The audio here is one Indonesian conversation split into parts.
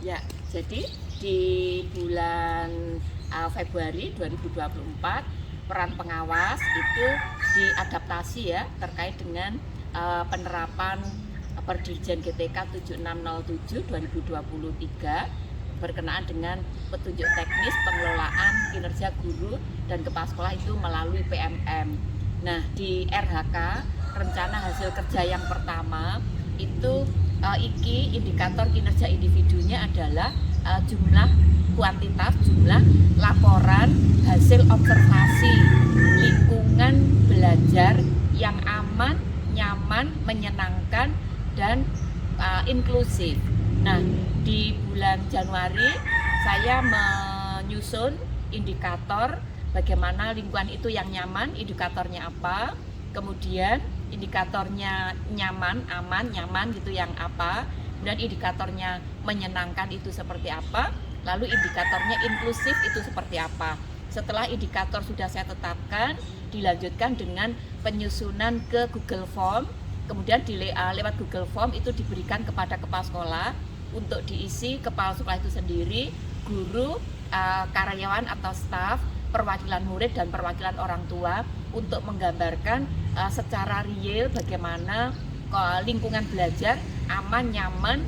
Ya, jadi di bulan Februari 2024 peran pengawas itu diadaptasi ya terkait dengan penerapan Perdirjen GTK 7607 2023 berkenaan dengan petunjuk teknis pengelolaan kinerja guru dan kepala sekolah itu melalui PMM. Nah, di RHK rencana hasil kerja yang pertama itu indikator kinerja individunya adalah jumlah kuantitas, jumlah laporan hasil observasi lingkungan belajar yang aman, nyaman, menyenangkan, dan inklusif. Nah, di bulan Januari saya menyusun indikator bagaimana lingkungan itu yang nyaman, indikatornya apa, kemudian indikatornya nyaman, aman, nyaman gitu yang apa, dan indikatornya menyenangkan itu seperti apa, lalu indikatornya inklusif itu seperti apa. Setelah indikator sudah saya tetapkan, dilanjutkan dengan penyusunan ke Google Form, kemudian lewat Google Form itu diberikan kepada kepala sekolah untuk diisi kepala sekolah itu sendiri, guru, karyawan atau staf, perwakilan murid dan perwakilan orang tua untuk menggambarkan secara real bagaimana lingkungan belajar aman, nyaman,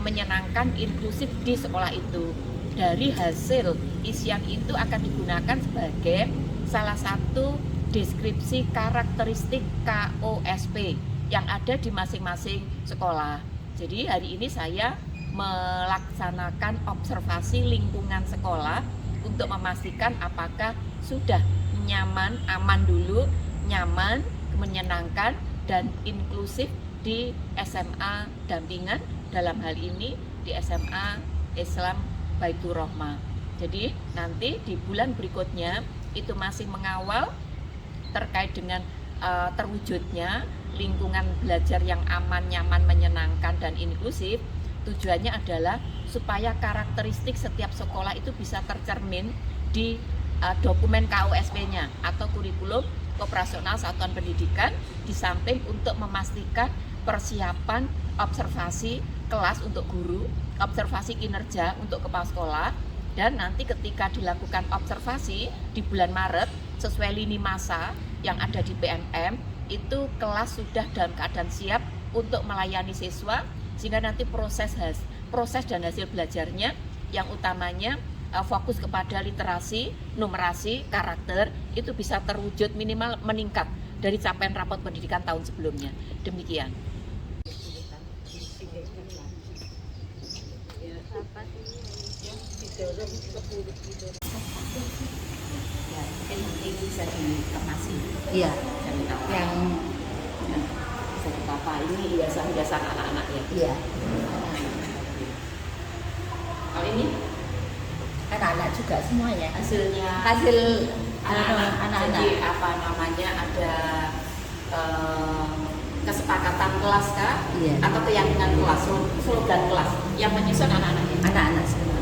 menyenangkan, inklusif di sekolah itu. Dari hasil isian itu akan digunakan sebagai salah satu deskripsi karakteristik KOSP yang ada di masing-masing sekolah. Jadi hari ini saya melaksanakan observasi lingkungan sekolah untuk memastikan apakah sudah nyaman, aman dulu, nyaman, menyenangkan, dan inklusif di SMA dampingan, dalam hal ini di SMA Islam Baitur Rahmah. Jadi nanti di bulan berikutnya itu masih mengawal terkait dengan terwujudnya lingkungan belajar yang aman, nyaman, menyenangkan, dan inklusif. Tujuannya adalah supaya karakteristik setiap sekolah itu bisa tercermin di dokumen KOSP-nya atau kurikulum operasional satuan pendidikan, di samping untuk memastikan persiapan observasi kelas untuk guru, observasi kinerja untuk kepala sekolah, dan nanti ketika dilakukan observasi di bulan Maret sesuai lini masa yang ada di PMM, itu kelas sudah dalam keadaan siap untuk melayani siswa, sehingga nanti proses dan hasil belajarnya yang utamanya fokus kepada literasi, numerasi, karakter itu bisa terwujud minimal meningkat dari capaian rapot pendidikan tahun sebelumnya. Demikian. Ya, mungkin nanti bisa dikemasi. Iya. Yang apa ini hiasan-hiasan anak-anak ya. Iya. Kalau ini Anak-anak juga semuanya. Hasil anak-anak. Jadi apa namanya, ada kesepakatan kelas kah? Iya. Atau keyakinan kelas, slogan kelas yang menyusun anak-anaknya? Anak-anak semua.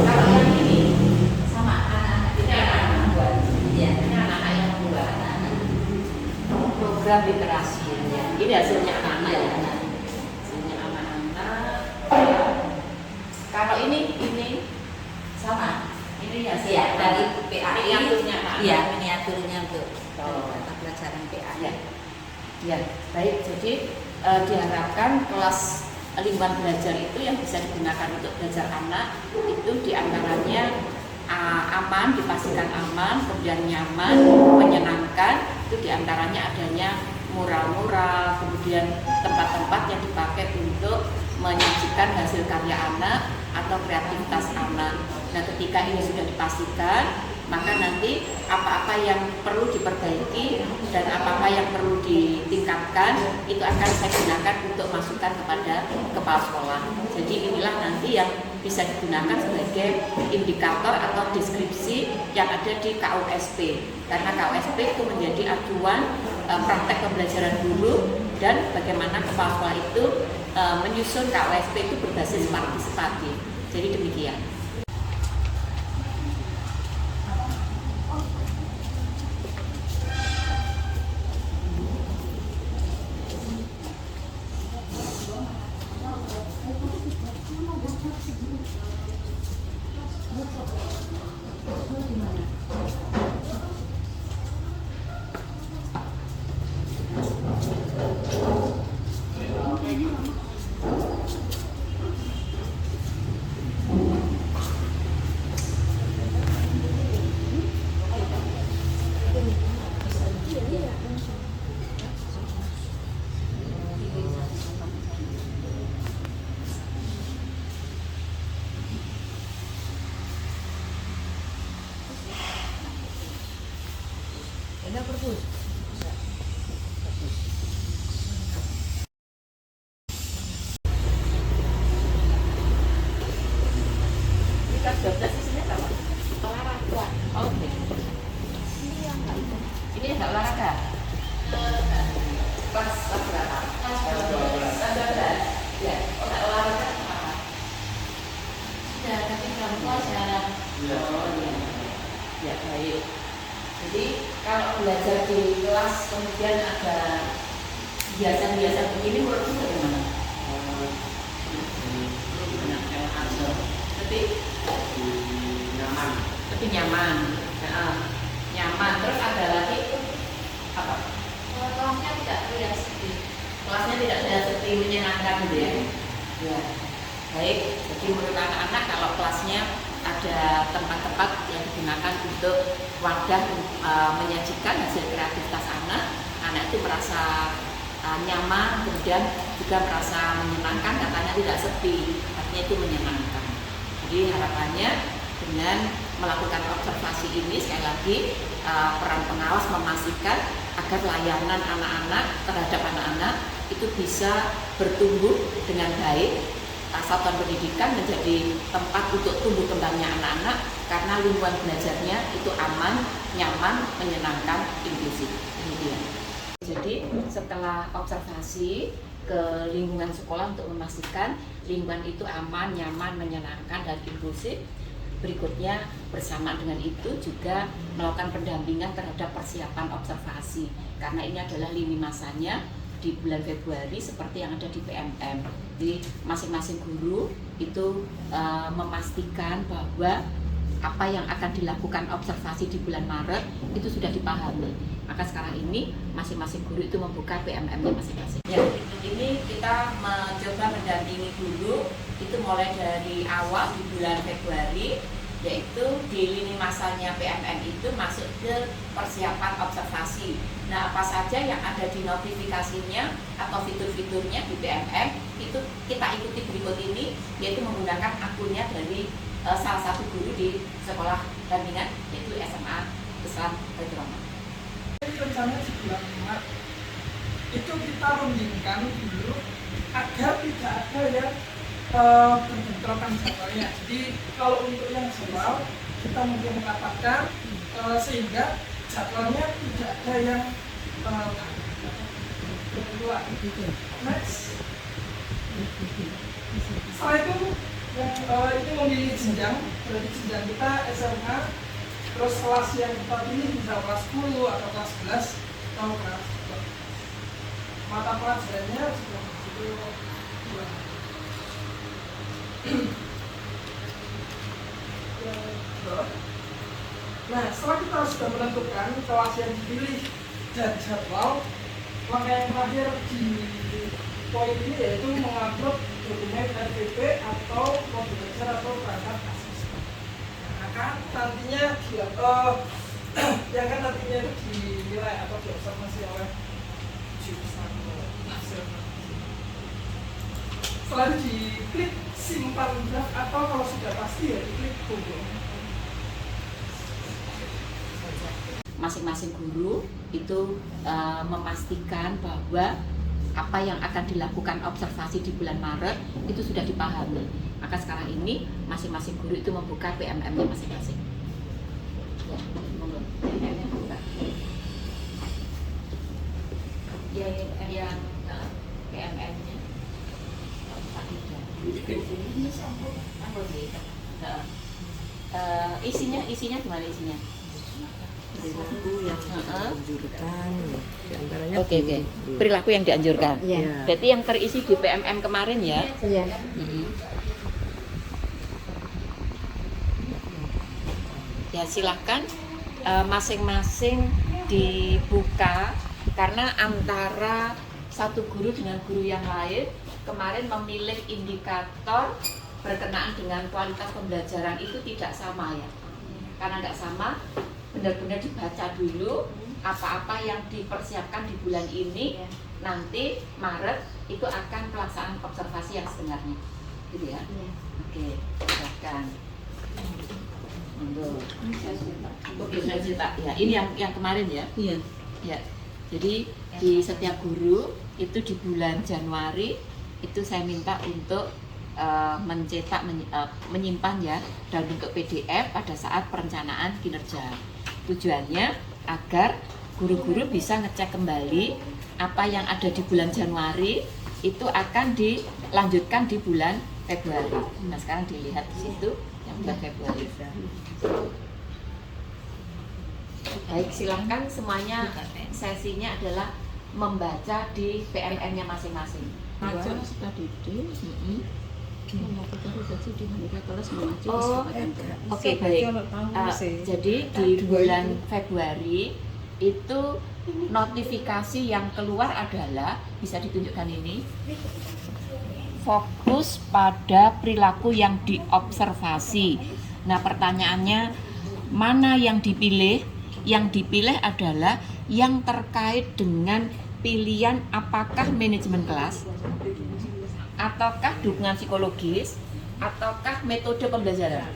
Kalau yang ini sama anak-anak, ini anak-anak membuat. Iya. Ini anak-anak yang membuat program literasi ya. Ini hasilnya anak-anak ya. Hasilnya anak-anak. Kalau ini sama. Ini hasil dari PAI. Miniaturnya anak-anak. Iya, miniaturnya untuk mata pelajaran PAI. Ya. Ya, baik. Jadi diharapkan kelas lingkungan belajar itu yang bisa digunakan untuk belajar anak itu diantaranya aman, dipastikan aman, kemudian nyaman, menyenangkan. Itu diantaranya adanya mural-mural, kemudian tempat-tempat yang dipakai untuk menyajikan hasil karya anak atau kreativitas anak. Nah, ketika ini sudah dipastikan, maka nanti apa-apa yang perlu diperbaiki dan apa-apa yang perlu ditingkatkan itu akan saya gunakan untuk masukan kepada kepala sekolah. Jadi inilah nanti yang bisa digunakan sebagai indikator atau deskripsi yang ada di KOSP, karena KOSP itu menjadi acuan praktek pembelajaran guru dan bagaimana kepala sekolah itu menyusun KOSP itu berbasis partisipatif. Jadi demikian. Oh iya, ya baik. Jadi kalau belajar di kelas kemudian ada biasa-biasa begini menurutmu bagaimana? nyaman. Lebih nyaman. Nah, nyaman. Terus ada lagi apa? Kelasnya tidak terlihat sepi. Kelasnya tidak terlihat seperti menyenangkan gitu ya. Ya. Baik. Jadi menurut anak-anak kalau kelasnya ada tempat-tempat yang digunakan untuk wadah menyajikan hasil kreativitas anak itu merasa nyaman, kemudian juga merasa menyenangkan, katanya tidak sepi, artinya itu menyenangkan. Jadi harapannya dengan melakukan observasi ini sekali lagi peran pengawas memastikan agar layanan anak-anak terhadap anak-anak itu bisa bertumbuh dengan baik. Satuan pendidikan menjadi tempat untuk tumbuh kembangnya anak-anak karena lingkungan belajarnya itu aman, nyaman, menyenangkan, inklusif. Kemudian, jadi setelah observasi ke lingkungan sekolah untuk memastikan lingkungan itu aman, nyaman, menyenangkan, dan inklusif. Berikutnya bersama dengan itu juga melakukan pendampingan terhadap persiapan observasi karena ini adalah lini masanya di bulan Februari seperti yang ada di PMM. Jadi masing-masing guru itu memastikan bahwa apa yang akan dilakukan observasi di bulan Maret itu sudah dipahami. Maka sekarang ini masing-masing guru itu membuka PMM-nya masing-masing. Ya, ini kita mencoba mendampingi guru itu mulai dari awal di bulan Februari, yaitu di lini masanya PMM itu masuk ke persiapan observasi. Nah, apa saja yang ada di notifikasinya atau fitur-fiturnya di PMM itu kita ikuti berikut ini, yaitu menggunakan akunnya dari salah satu guru di sekolah dampingan, yaitu SMA Islam Baitur Rahman. Rencananya di bulan Maret itu kita rundingkan dulu agar tidak ada yang berbentrokan jadwalnya. Jadi kalau untuk yang jadwal kita mungkin mengatakan sehingga jadwalnya tidak ada yang berdua. Next. Setelah itu ini memilih jenjang, berarti jenjang kita SMA, terus kelas yang kita pilih bisa kelas 10 atau kelas 11 atau kelas 12. Mata pelajarannya sudah itu. Nah, setelah kita sudah menentukan kelas yang dipilih dan jadwal, maka yang terakhir di poin ini yaitu mengupload dokumen RPP atau modul belajar atau perangkat asesmen. Maka nantinya yang kan nantinya itu dinilai atau diobservasi oleh jurusan setelah itu diklik simpan draft atau kalau sudah pasti ya diklik tunggu. Masing-masing guru itu memastikan bahwa apa yang akan dilakukan observasi di bulan Maret itu sudah dipahami. Maka sekarang ini masing-masing guru itu membuka PMM-nya masing-masing. Ya, monggo. PMM-nya buka. Yang PMM-nya isinya gimana isinya? Perilaku yang dianjurkan, diantaranya. Oke. Perilaku yang dianjurkan. Iya. Berarti yang terisi di PMM kemarin ya? Iya. Ya silahkan masing-masing dibuka karena antara satu guru dengan guru yang lain kemarin memilih indikator berkenaan dengan kualitas pembelajaran itu tidak sama ya. Karena tidak sama, benar-benar dibaca dulu apa-apa yang dipersiapkan di bulan ini, nanti Maret itu akan pelaksanaan observasi yang sebenarnya, gitu ya. Oke, silakan. Oke, saya cerita. Ya, ini yang kemarin ya. Iya. Ya. Jadi di setiap guru itu di bulan Januari itu saya minta untuk mencetak menyimpan ya dalam bentuk PDF pada saat perencanaan kinerja. Tujuannya agar guru-guru bisa ngecek kembali apa yang ada di bulan Januari itu akan dilanjutkan di bulan Februari. Nah sekarang dilihat di situ yang bulan Februari. Baik, silakan semuanya. Sesinya adalah membaca di PMN-nya masing-masing. Aja sudah didik. Oh, oke baik. Jadi di bulan Februari itu notifikasi yang keluar adalah, bisa ditunjukkan ini, fokus pada perilaku yang diobservasi. Nah pertanyaannya, mana yang dipilih? Yang dipilih adalah yang terkait dengan pilihan apakah manajemen kelas, ataukah dukungan psikologis, ataukah metode pembelajaran.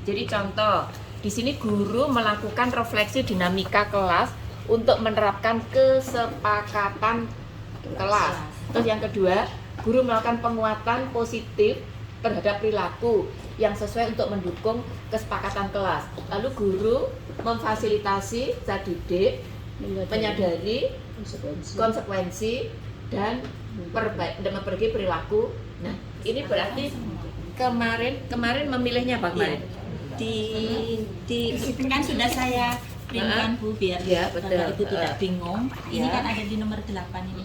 Jadi contoh, di sini guru melakukan refleksi dinamika kelas untuk menerapkan kesepakatan kelas. Terus yang kedua, guru melakukan penguatan positif terhadap perilaku yang sesuai untuk mendukung kesepakatan kelas. Lalu guru memfasilitasi peserta didik menyadari konsekuensi dan memperbaiki perilaku. Nah, ini berarti kemarin memilihnya apa kemarin? Kan sudah saya printkan Bu biar Ya, betul. Bapak Ibu tidak bingung. Ini Ya. kan ada di nomor 8 ini.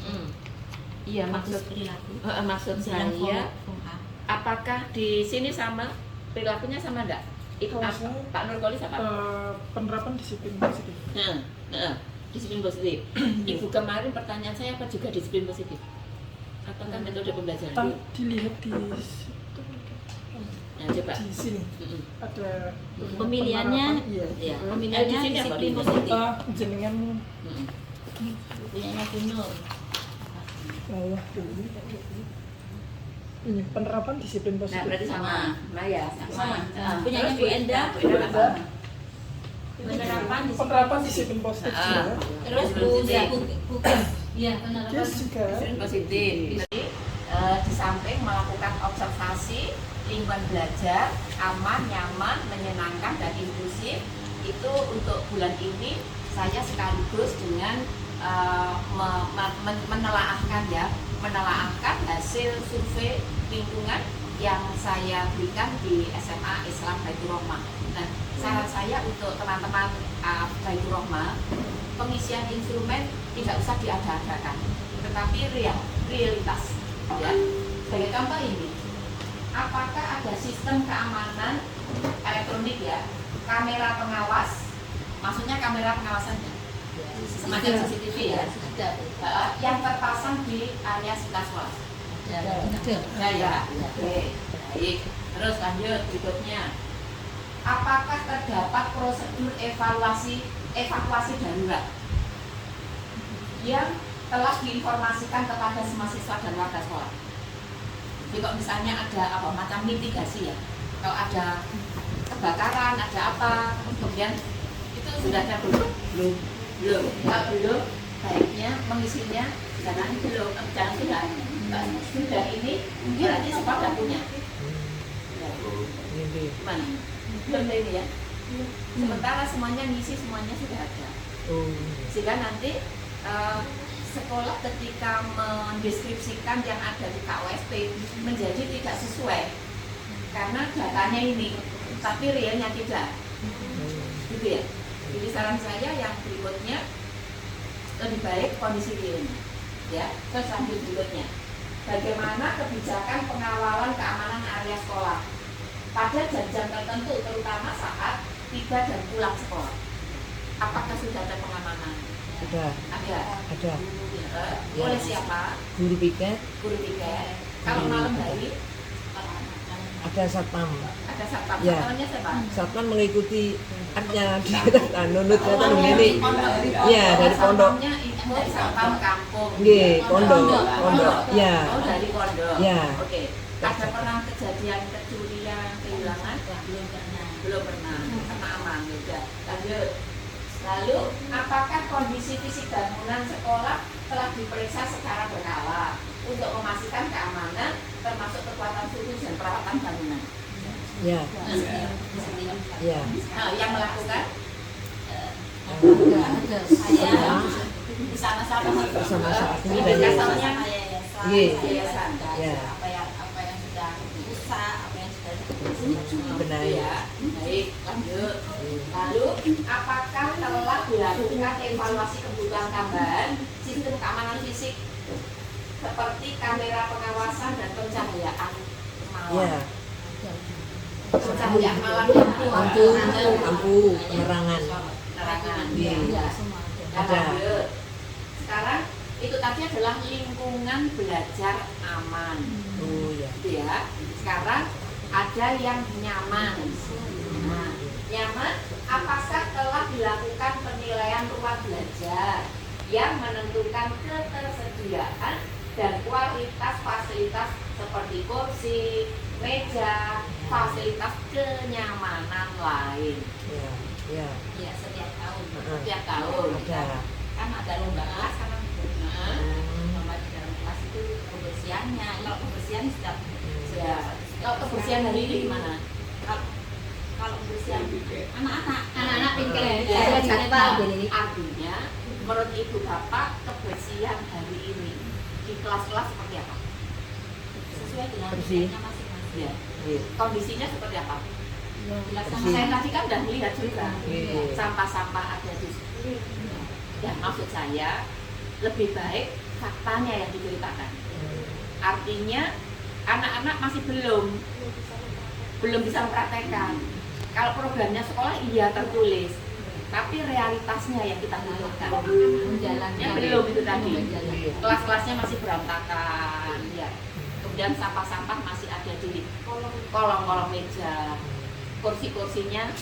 Iya, Fokus maksud perilaku. maksud Misalnya saya, form A. apakah di sini sama perilakunya sama enggak? Kalau saya, Pak Nurkolis apa? penerapan disiplin positif. Disiplin positif. Ibu kemarin pertanyaan saya apa juga disiplin positif? Ataukah metode pembelajaran? Dilihat di situ, Nah, coba. di sini Mm-mm. ada Pemilihannya, penerapan, iya. ya, di pemilihannya sini apa? disiplin Di- positif. Jenengan Mm-mm. Punyanya Gunur. bawah dulu. Ini penerapan disiplin Nah, positif. berarti sama. Nah ya, Sama. Nah, Punyanya terus Bu Enda. Bu Enda apa? Penerapan disiplin positif juga. Terus Bu Iya, Yes juga. Disiplin positif. Jadi di samping melakukan observasi lingkungan belajar aman, nyaman, menyenangkan dan inklusif, itu untuk bulan ini saya sekaligus dengan menelaahkan hasil survei lingkungan yang saya berikan di SMA Islam Baitur Rohmah. Nah, saran saya untuk teman-teman Baitur Rohmah, pengisian instrumen tidak usah diada-adakan, tetapi realitas. Ya, sebagai contoh ini, apakah ada sistem keamanan elektronik ya, kamera pengawas, maksudnya kamera pengawasannya, semacam CCTV ya, yang terpasang di area sekitar sekolah. Ya. Oke, baik. Terus lanjut berikutnya. Apakah terdapat prosedur evakuasi darurat yang telah diinformasikan kepada semua siswa dan warga sekolah? Jadi kalau misalnya ada apa macam mitigasi ya, kalau ada kebakaran, ada apa, kemudian itu sudah ada belum? Kalau belum, baiknya mengisinya jangan sudah. Sudah ini berarti semua sudah punya. Gimana? Belum ini ya. Sementara semuanya ngisi, semuanya sudah ada. Sehingga nanti sekolah ketika mendeskripsikan yang ada di KOSP menjadi tidak sesuai karena datanya ini, tapi realnya tidak. Gitu ya. Jadi saran saya yang berikutnya lebih baik kondisi realnya. Ya, terus lanjut berikutnya. Bagaimana kebijakan pengawalan keamanan area sekolah pada jam-jam tertentu, terutama saat tiba dan pulang sekolah? Apakah sudah ada pengamanan? Sudah Ada. ada Oleh siapa? guru piket, Guru piket. Kalau malam hari ada satpam. ada satpam. Ya. Satpamnya siapa? Satpam mengikuti artinya di nunut kata begini. Iya, dari pondok. Satpamnya itu dari satpam kampung. Nggih, pondok. Ya. Oh, dari pondok. Ya. Oke. Ada pernah kejadian kecurian, kehilangan? Belum pernah. Karena aman juga. Lanjut. Lalu, apakah kondisi fisik bangunan sekolah telah diperiksa secara berkala untuk memastikan keamanan, termasuk kekuatan suhu dan perawatan bangunan? Ya. Ya. Nah, yang melakukan Saya bersama-sama Bersama-sama. indikatornya Iya. yayasan. Ya. apa yang sudah rusak, apa yang sudah Benahi. Ya, baik, lanjut. Lalu, apakah telah dilakukan evaluasi kebutuhan tambahan sistem keamanan fisik seperti kamera pengawasan dan pencahayaan malam? Ya, Pencahayaan malam lampu penerangan. penerangan. Iya. Ya. Dan Ada. lanjut. Sekarang itu tadi adalah lingkungan belajar aman. Oh ya. Gitu ya. Sekarang ada yang nyaman. Nah, nyaman, apakah telah dilakukan penilaian ruang belajar yang menentukan ketersediaan dan kualitas fasilitas seperti kursi, meja, fasilitas kenyamanan lain Ya, ya. ya setiap tahun. setiap tahun. Ada. Kan ada lomba kelas kan Nah, lomba di dalam kelas itu kebersihannya. Kalau kebersihan setiap ya. Kalau kebersihan hari ini gimana? kalau kebersihan anak-anak pintar Ya, ya, jadwal. jadi Artinya, menurut Ibu Bapak, kebersihan hari ini di kelas-kelas seperti apa? sesuai dengan Bersih. usianya masing-masing. Ya. Iya. Kondisinya seperti apa? Dilaksanakan. Bersih. Saya tadi kan udah melihat juga Iya. sampah-sampah ada di situ. Dan maksud saya lebih baik faktanya yang diceritakan. Artinya anak-anak masih belum bisa mempraktekkan. Kalau programnya sekolah iya tertulis, tapi realitasnya yang kita butuhkan. Menjalankan. Belum itu tadi. Iya. Kelas-kelasnya masih berantakan, ya. Kemudian sampah-sampah masih ada di kolong-kolong meja. Kursi-kursinya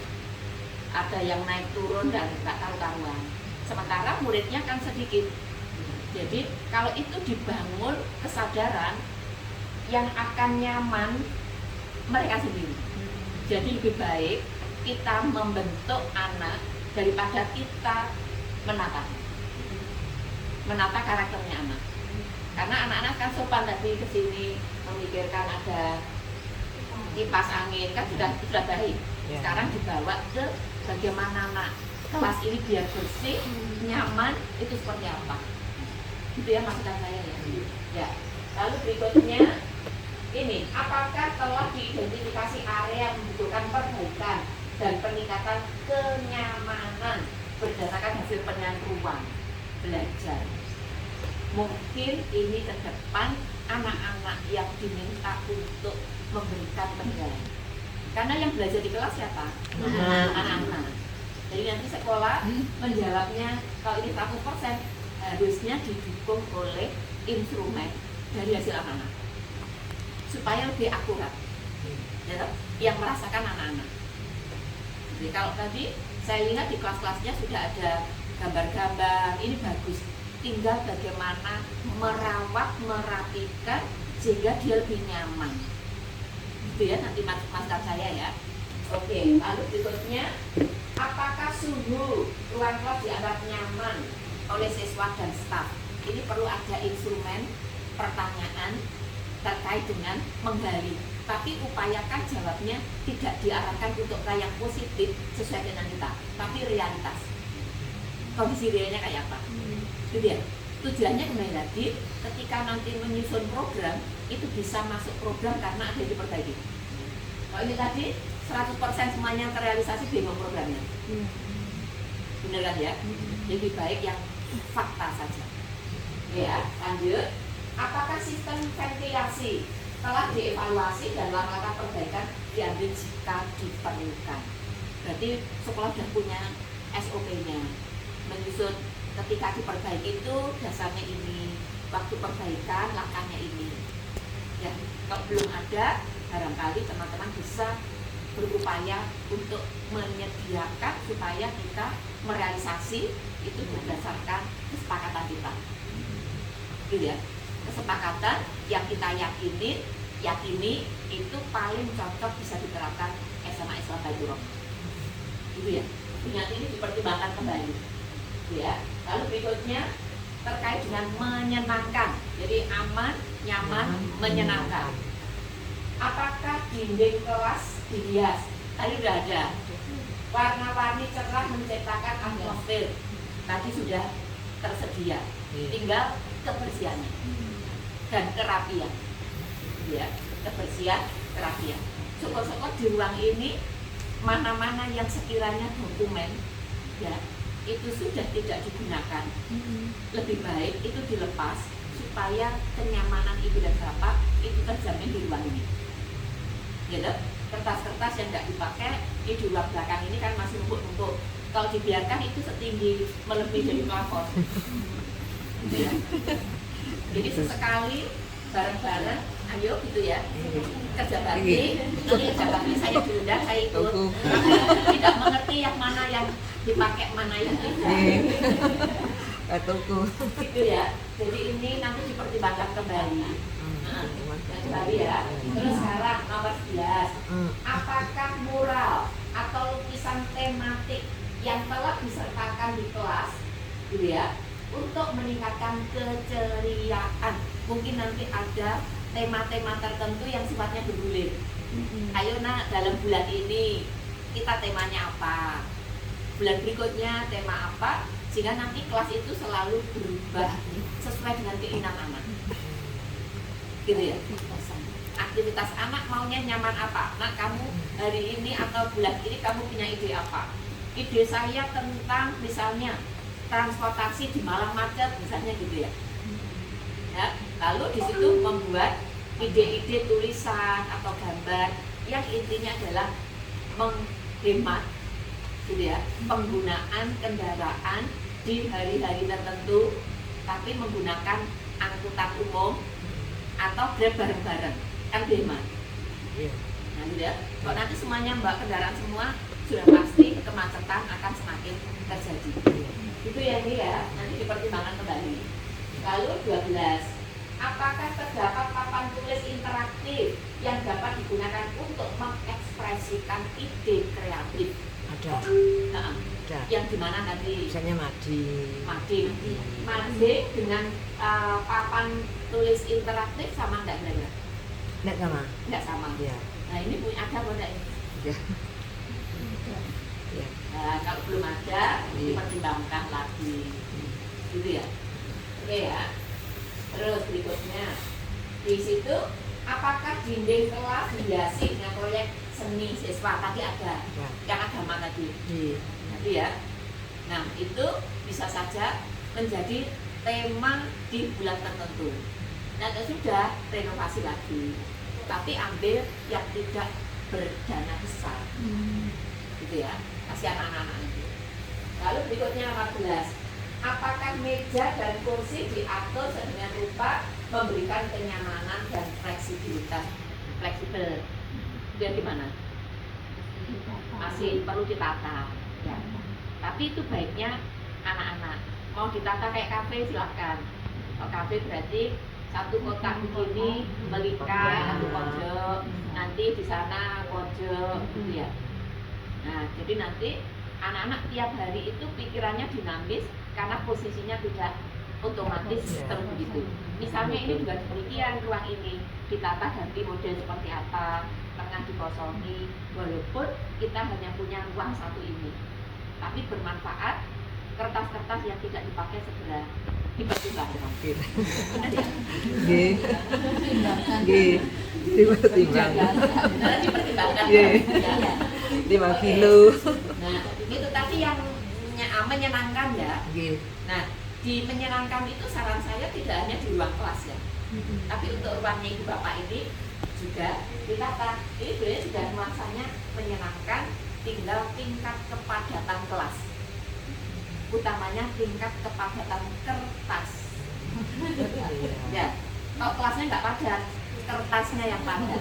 ada yang naik turun dan nggak karu-karuan. Sementara muridnya kan sedikit. Jadi kalau itu dibangun kesadaran yang akan nyaman mereka sendiri. Jadi lebih baik kita membentuk anak daripada kita menata karakternya anak. Karena anak-anak kan sopan tadi ke sini memikirkan ada kipas angin kan sudah baik. Ya. Sekarang dibawa ke bagaimana anak kelas ini biar bersih, nyaman, itu seperti apa? Itu ya maksudnya saya ya. Ya. Lalu berikutnya ini, apakah telah diidentifikasi area yang membutuhkan perbaikan dan peningkatan kenyamanan berdasarkan hasil penilaian ruang belajar? Mungkin ini ke depan anak-anak yang diminta untuk memberikan penilaian. Karena yang belajar di kelas siapa? Anak-anak. Jadi nanti sekolah menjawabnya kalau ini 100% harusnya didukung oleh instrumen dari hasil anak-anak supaya lebih akurat, ya, yang merasakan anak-anak. Jadi kalau tadi saya lihat di kelas-kelasnya sudah ada gambar-gambar, ini bagus. Tinggal bagaimana merawat, merapikan sehingga dia lebih nyaman. Gitu ya nanti master saya ya. Oke, lalu berikutnya, apakah suhu ruang kelas dianggap nyaman oleh siswa dan staf? Ini perlu ada instrumen pertanyaan terkait dengan menggali. Tapi upayakan jawabnya tidak diarahkan untuk yang positif sesuai dengan kita, tapi realitas. Kondisi realnya kayak apa? Itu dia. Tujuannya kembali lagi, ketika nanti menyusun program, itu bisa masuk program karena ada yang diperbaiki. Kalau ini tadi 100% semuanya terrealisasi, bingung programnya. Bener kan ya? Lebih baik yang fakta saja. Ya, lanjut. Apakah sistem ventilasi telah dievaluasi dan langkah perbaikan diambil jika diperlukan? Berarti sekolah sudah punya SOP-nya, menyusun ketika diperbaiki itu dasarnya ini, waktu perbaikan langkahnya ini. Ya, kalau belum ada, barangkali teman-teman bisa berupaya untuk menyediakan supaya kita merealisasi itu berdasarkan kesepakatan kita. Gitu ya. Kesepakatan yang kita yakini itu paling cocok bisa diterapkan SMA Islam Baitur. Gitu ya. Ingat ini dipertimbangkan kembali. Gitu ya. Lalu berikutnya terkait dengan menyenangkan. Jadi aman, nyaman, menyenangkan. Apakah dinding kelas dihias? Tadi sudah ada. Warna-warni cerah menciptakan atmosfer. Tadi sudah tersedia. Tinggal kebersihannya dan kerapian, ya, kebersihan terakhir. Syukur-syukur di ruang ini mana-mana yang sekiranya dokumen ya itu sudah tidak digunakan, lebih baik itu dilepas supaya kenyamanan ibu dan bapak itu terjamin di ruang ini. Gitu. Kertas-kertas yang nggak dipakai di ruang belakang ini kan masih numpuk-numpuk. Kalau dibiarkan itu setinggi melebihi dari plafon. Gitu ya. Jadi sesekali bareng-bareng, ayo gitu ya, kerja bakti. Nanti kerja bakti saya diundang, saya ikut. Tidak mengerti yang mana yang dipakai, mana yang tidak. Tuku. Gitu ya. Jadi ini nanti dipertimbangkan kembali. Kembali ya. Terus sekarang nomor 11. Apakah mural atau lukisan tematik yang telah disertakan di kelas, gitu ya, untuk meningkatkan keceriaan? Mungkin nanti ada tema-tema tertentu yang sifatnya bergulir. Ayo nak, dalam bulan ini kita temanya apa? Bulan berikutnya tema apa? Sehingga nanti kelas itu selalu berubah sesuai dengan keinginan anak. Gitu ya. Aktivitas anak maunya nyaman apa? Nah, kamu hari ini atau bulan ini kamu punya ide apa? Ide saya tentang misalnya transportasi di Malang macet, misalnya gitu ya. Ya, lalu di situ membuat ide-ide tulisan atau gambar yang intinya adalah menghemat, gitu ya, penggunaan kendaraan di hari-hari tertentu, tapi menggunakan angkutan umum atau Grab bareng-bareng, kan hemat. Nah, gitu ya. Kalau nanti semuanya mbak kendaraan semua, sudah pasti kemacetan akan semakin terjadi. Itu ya ini ya, nanti dipertimbangkan kembali. Lalu 12, apakah terdapat papan tulis interaktif yang dapat digunakan untuk mengekspresikan ide kreatif? Ada. Nah, Ada. yang dimana tadi? Misalnya Mading dengan papan tulis interaktif sama enggak kira-kira? Enggak sama. Enggak sama. Iya. Nah ini punya ada apa enggak ini? Iya. Iya. Nah, kalau belum ada, dipertimbangkan lagi. Gitu ya. Oke ya. Terus berikutnya, di situ apakah dinding kelas dihiasi dengan proyek seni siswa? Tadi ada, Ya. yang agama tadi. Iya. Tadi ya. Nah itu bisa saja menjadi tema di bulan tertentu. Nah itu sudah renovasi lagi, tapi ambil yang tidak berdana besar, gitu ya. Kasihan anak-anak itu. Lalu berikutnya 14. Apakah meja dan kursi diatur sedemikian rupa memberikan kenyamanan dan fleksibilitas? Fleksibel. Dia gimana? Masih perlu ditata. Ya. Tapi itu baiknya anak-anak mau ditata kayak kafe silahkan. Kalau kafe berarti satu kotak begini melikat satu pojok, nanti di sana pojok, gitu ya. Nah, jadi nanti anak-anak tiap hari itu pikirannya dinamis karena posisinya tidak otomatis terus begitu. Misalnya ini juga demikian, ruang ini ditata ganti model seperti apa, tengah dikosongi, walaupun kita hanya punya ruang satu ini, tapi bermanfaat. Kertas-kertas yang tidak dipakai segera dipertimbangkan. Benar ya? Nggih. Nggih. Dipertimbangkan. Benar dipertimbangkan. Nggih. Ya. 5 kilo. Nah, itu tadi yang menyenangkan ya. Nggih. Nah, di menyenangkan itu saran saya tidak hanya di ruang kelas ya, tapi untuk ruangnya ibu bapak ini juga ditata. Ini sebenarnya sudah nuansanya menyenangkan, tinggal tingkat kepadatan kelas, utamanya tingkat kepadatan kertas. Ya, kalau kelasnya nggak padat, kertasnya yang padat.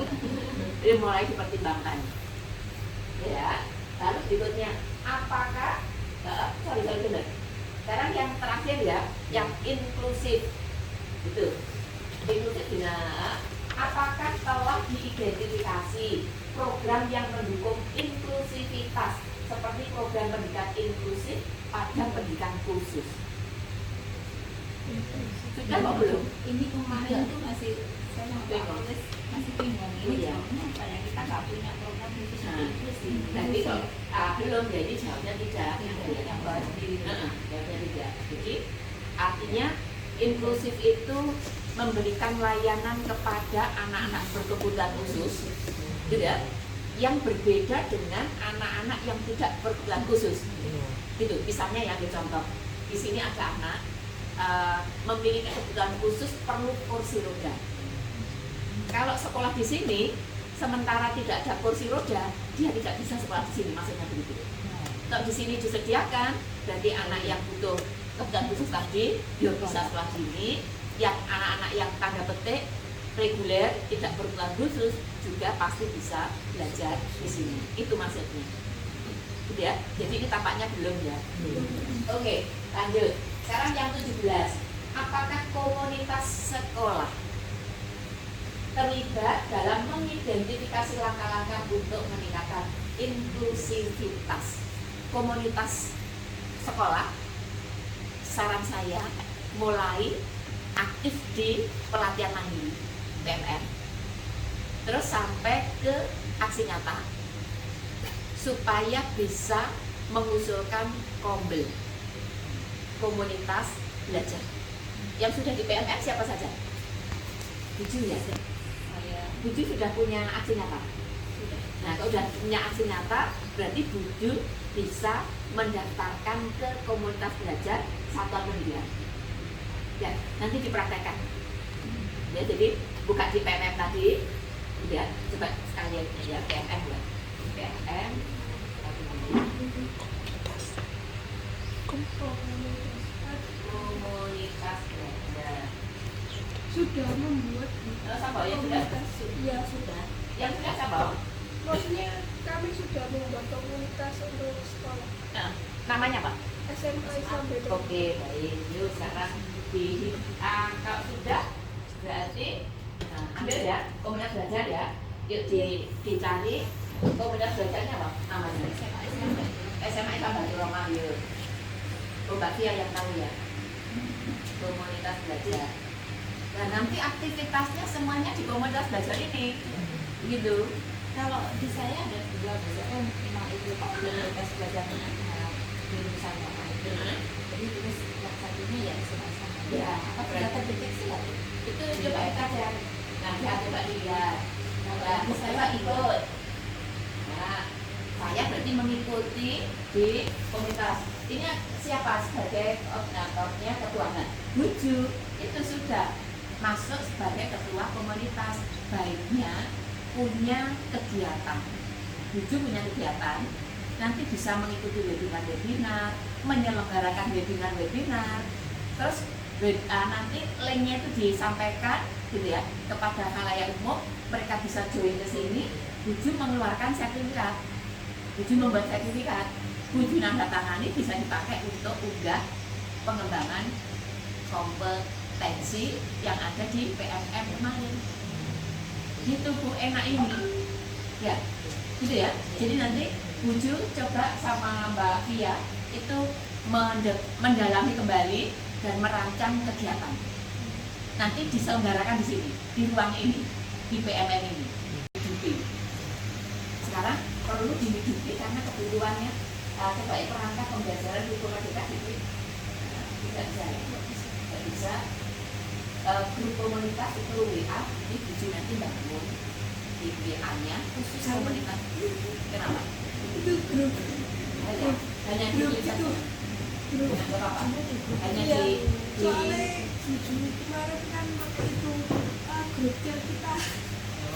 Jadi mulai dipertimbangkan. Ya, lalu berikutnya, apakah sorry. Sekarang yang terakhir ya, yang inklusif. Itu inklusif benar. Apakah telah diidentifikasi program yang mendukung inklusivitas seperti program pendidikan inklusif pada pendidikan khusus? Sudah kok belum? Ini kemarin tuh masih saya tulis masih bingung ini jawabnya apa ya, kita nggak punya program khusus inklusif. Nanti kok belum, jadi jawabnya tidak. Yang baru di Jawabnya tidak. Jadi artinya inklusif itu memberikan layanan kepada anak-anak berkebutuhan khusus, gitu ya, yang berbeda dengan anak-anak yang tidak berkebutuhan khusus. Gitu, misalnya ya, contoh, di sini ada anak memiliki kebutuhan khusus perlu kursi roda. Kalau sekolah di sini, sementara tidak ada kursi roda, dia tidak bisa sekolah di sini, maksudnya begitu. Kalau di sini disediakan, berarti anak yang butuh kebutuhan khusus tadi, dia bisa sekolah di sini. Yang anak-anak yang tanda petik reguler tidak berkebutuhan khusus juga pasti bisa belajar di sini. Itu maksudnya. Gitu ya. Jadi ini tampaknya belum ya. Oke, lanjut. Sekarang yang 17. Apakah komunitas sekolah terlibat dalam mengidentifikasi langkah-langkah untuk meningkatkan inklusivitas komunitas sekolah? Saran saya mulai aktif di pelatihan mandiri PMM, terus sampai ke aksi nyata supaya bisa mengusulkan kombel komunitas belajar. Yang sudah di PMM siapa saja? Buju ya? Buju sudah punya aksi nyata. Nah, kalau sudah punya aksi nyata, berarti Buju bisa mendaftarkan ke komunitas belajar satuan pendidikan. Ya, nanti dipraktekkan. Ya, jadi buka di PMM tadi, ya, coba sekalian ya PMM ya. PMM komunitas belajar. Sudah membuat Sama yang sudah? ya sudah. Yang sudah sama? Maksudnya kami sudah membuat komunitas untuk sekolah Nah, namanya apa? SMA Islam Beda. Oke, baik. Yuk sekarang kalau sudah berarti ambil ya komunitas belajar ya. Yuk dicari komunitas belajarnya apa namanya? SMA Islam Batu Roma. Yuk. Oh, Mbak Fia yang tahu ya. Komunitas belajar. Dan nanti aktivitasnya semuanya di komunitas belajar ini, gitu. Kalau di saya ada dua, misalkan memang itu komunitas belajar jurusan sama itu. Jadi terus yang satunya ya sama-sama. Ya, Apa berarti- sudah terdeteksi lagi? Itu coba kita ya. Nah, dia coba dilihat. Nah, Di saya ikut. Nah, saya berarti mengikuti di komunitas. Ini siapa sebagai koordinatornya, ketuanya? Buju itu sudah masuk sebagai ketua komunitas. Baiknya punya kegiatan. Buju punya kegiatan. Nanti bisa mengikuti webinar-webinar, menyelenggarakan webinar-webinar. Terus nanti linknya itu disampaikan gitu ya kepada khalayak umum, mereka bisa join ke sini. Buju mengeluarkan sertifikat, Buju membuat sertifikat, Buju nanda tangani bisa dipakai untuk unggah pengembangan kompetensi yang ada di PMM kemarin. Gitu Bu, enak ini ya, gitu ya. Jadi nanti Buju coba sama Mbak Fia itu mendalami kembali dan merancang kegiatan. Nanti diselenggarakan di sini, di ruang ini, di PMM ini, hidupi. Sekarang perlu dihidupi karena kebutuhannya. Coba perangkat pembelajaran hukum merdeka itu tidak bisa, tidak bisa. Grup komunitas itu WA, ini Buju nanti bangun di WA-nya khusus komunitas. Kenapa? Itu grup Hanya di grup itu grup hanya iya. di Soalnya Juni kemarin kan pakai itu grupnya kita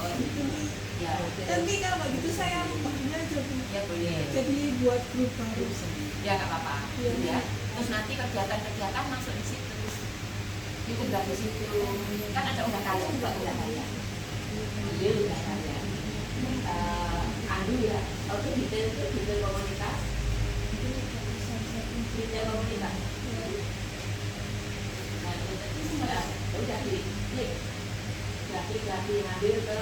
oh, gitu. ya, Nanti kalau nggak gitu saya baginya aja Bu. ya boleh. Jadi buat grup baru. Ya nggak apa-apa. Iya. Ya. Terus nanti kegiatan-kegiatan masuk di situ. Itu nggak di situ. Kan ada undangannya juga undangannya. Dia undangannya. Anu ya. Oke, detail itu detail komunitas. Detail komunitas. Nah, itu semua udah diklik. Grafik ngambil ke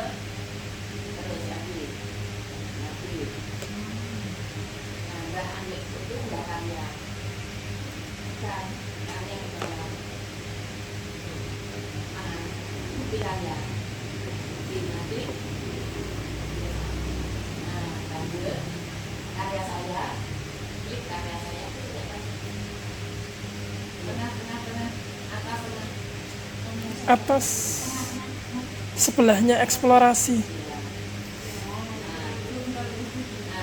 terus ngambil. Nah, nggak ambil itu nggak karya. Kan karya ke dalam. Pilihan ya. Nanti. Nah, lanjut karya saya. Klik karya saya. Tengah, atas, tengah. atas sebelahnya eksplorasi. Nah,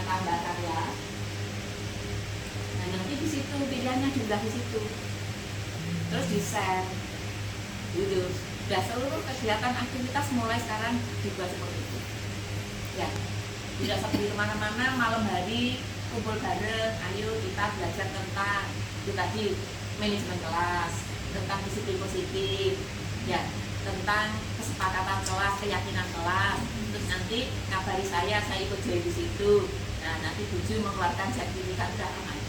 tambah karya. Nah, nanti di situ pilihannya juga di situ. Terus di share gitu. Dan seluruh kegiatan aktivitas mulai sekarang dibuat seperti itu. Ya, tidak seperti kemana-mana malam hari kumpul bareng. Ayo kita belajar tentang itu tadi manajemen kelas, tentang disiplin positif, ya, tentang kesepakatan kelas, keyakinan kelas. Terus nanti kabari saya ikut join di situ. Nah, nanti Buju mengeluarkan sertifikat udah aman.